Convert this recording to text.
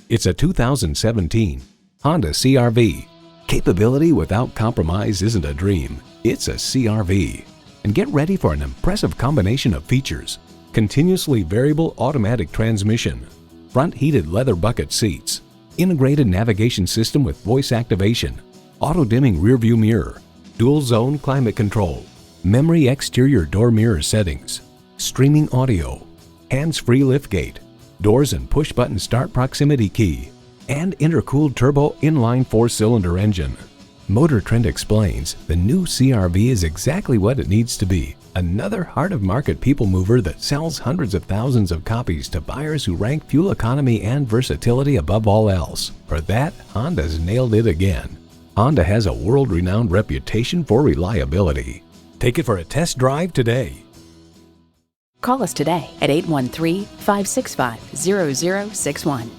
It's a 2017 Honda CR-V. Capability without compromise isn't a dream, it's a CR-V. And get ready for an impressive combination of features. Continuously variable automatic transmission, front heated leather bucket seats, integrated navigation system with voice activation, auto-dimming rearview mirror, dual zone climate control, memory exterior door mirror settings, streaming audio, hands-free liftgate, doors and push-button start proximity key, and intercooled turbo inline 4-cylinder engine. Motor Trend explains the new CR-V is exactly what it needs to be. Another heart-of-market people mover that sells hundreds of thousands of copies to buyers who rank fuel economy and versatility above all else. For that, Honda's nailed it again. Honda has a world-renowned reputation for reliability. Take it for a test drive today. Call us today at 813-565-0061.